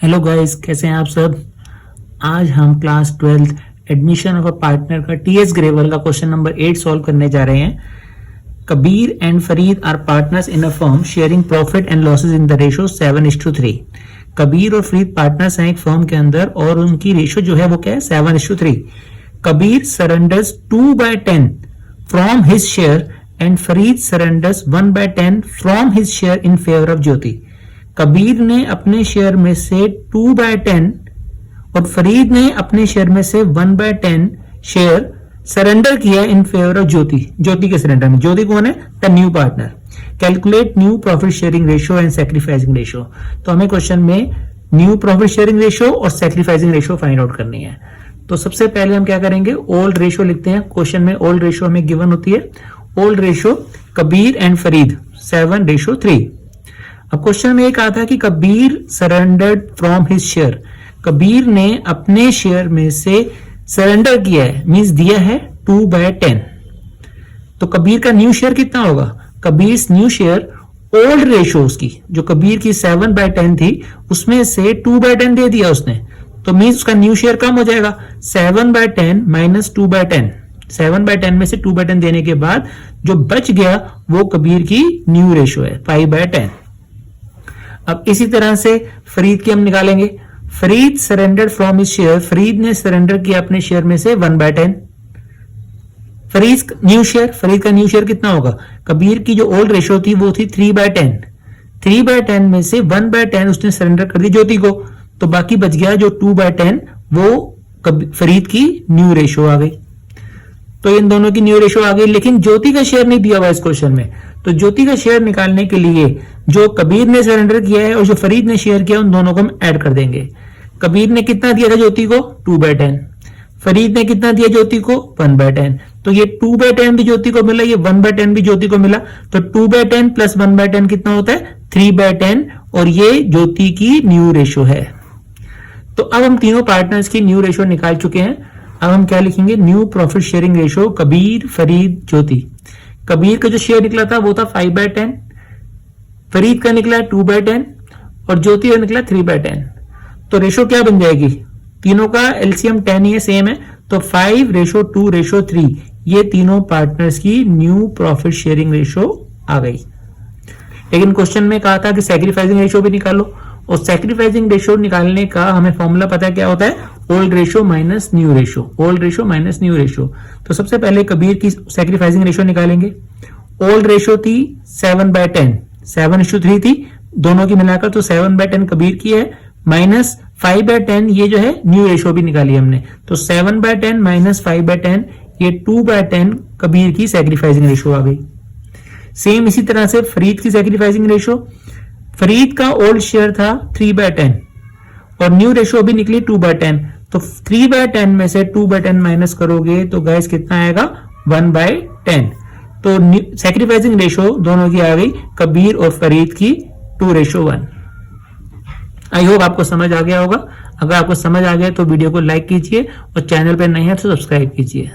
Hello guys, कैसे हैं आप सब। आज हम class 12th admission of a partner का टीएस ग्रेवल का क्वेश्चन नंबर 8 सॉल्व करने जा रहे हैं। Kabir and Farid are partners in a firm sharing profit and losses in the ratio 7:3। Kabir और फरीद पार्टनर्स हैं एक फर्म के अंदर और उनकी रेशो जो है वो क्या है 7:3। Kabir surrenders 2/10 from his share and Farid surrenders 1/10 from his share in favour of Jyoti. Kabir ने अपने शेयर में से 2/10 और फरीद ने अपने शेयर में से 1/10 शेयर सरेंडर किया इन फेवर ऑफ ज्योति। ज्योति के सरेंडर में, ज्योति कौन है? The new partner. Calculate new profit sharing ratio and sacrificing ratio. तो हमें क्वेश्चन में न्यू प्रॉफिट शेयरिंग रेशियो और सैक्रिफाइसिंग रेशियो फाइंड आउट करनी है। तो सबसे पहले हम क्या करेंगे, ओल्ड रेशियो लिखते हैं। क्वेश्चन में ओल्ड रेशियो हमें गिवन होती है। Old ratio Kabir and Farid 7:3। अब क्वेश्चन में एक कहा था कि Kabir surrendered from his share. Kabir ने अपने शेयर में से सरेंडर किया है, मींस दिया है 2/10। तो कबीर का न्यू शेयर कितना होगा? Kabir new share old ratio उसकी जो कबीर की 7/10 थी उसमें से 2/10 दे दिया उसने, तो मींस उसका न्यू शेयर कम हो जाएगा। 7/10 माइनस 2/10, 7/10 में से 2/10 देने के बाद जो बच गया वो कबीर की न्यू रेशियो है 5/10। अब इसी तरह से फरीद की हम निकालेंगे। Farid surrender from his share, Farid ने सरेंडर किया अपने शेयर में से 1/10। फरीद न्यू शेयर, फरीद का न्यू शेयर कितना होगा? कबीर की जो ओल्ड रेशियो थी वो थी 3/10। 3/10 में से 1/10 उसने सरेंडर कर दी ज्योति को, तो बाकी बच गया जो 2/10, वो फरीद की न्यू रेशियो आ गई। तो इन दोनों की न्यू रेशियो आ गई, लेकिन ज्योति का शेयर नहीं दिया हुआ इस क्वेश्चन में। तो ज्योति का शेयर निकालने के लिए जो कबीर ने सरेंडर किया है और जो फरीद ने शेयर किया उन दोनों को हम ऐड कर देंगे। कबीर ने कितना दिया था ज्योति को? 2/10। फरीद ने कितना दिया ज्योति को? 1/10। तो ये 2/10 भी ज्योति को मिला, ये 1/10 भी ज्योति को मिला। तो 2/10 प्लस 1/10 कितना होता है? 3/10, और ये ज्योति की न्यू रेशियो है। तो अब हम तीनों पार्टनर्स की न्यू रेशियो निकाल चुके हैं। अब हम क्या लिखेंगे? New profit sharing ratio Kabir Farid Jyoti. Kabir का जो शेयर निकला था वो था 5/10, फरीद का निकला 2/10 और ज्योति का निकला 3/10। तो रेशो क्या बन जाएगी? तीनों का एलसीएम 10 ही है, सेम है, तो 5:2:3 ये तीनों पार्टनर्स की न्यू प्रॉफिट शेयरिंग रेशो आ गई। लेकिन क्वेश्चन में कहा था कि सैक्रिफाइसिंग रेशो भी निकालो, और सैक्रिफाइसिंग रेशो निकालने का हमें फॉर्मूला पता है क्या होता है? Old ratio minus new ratio, old ratio minus new ratio. तो सबसे पहले कबीर की सैक्रिफाइसिंग रेशो निकालेंगे। ओल्ड रेशो थी 7/10, 7:3 थी दोनों की मिलाकर, तो 7/10 कबीर की है, माइनस 5/10 ये जो है न्यू रेशो भी निकाली हमने, तो 7/10 माइनस 5/10 ये 2/10 कबीर की सैक्रिफाइसिंग रेशो आ गई। सेम इसी तरह से फरीद की सैक्रिफाइसिंग रेशो, फरीद का ओल्ड शेयर था 3/10 और न्यू रेशो भी निकली 2/10, तो 3/10 में से 2/10 माइनस करोगे तो गाइस कितना आएगा? 1/10। तो सैक्रिफाइसिंग रेशो दोनों की आ गई, कबीर और फरीद की 2:1। आई होप आपको समझ आ गया होगा। अगर आपको समझ आ गया तो वीडियो को लाइक कीजिए और चैनल पर नए हैं तो सब्सक्राइब कीजिए।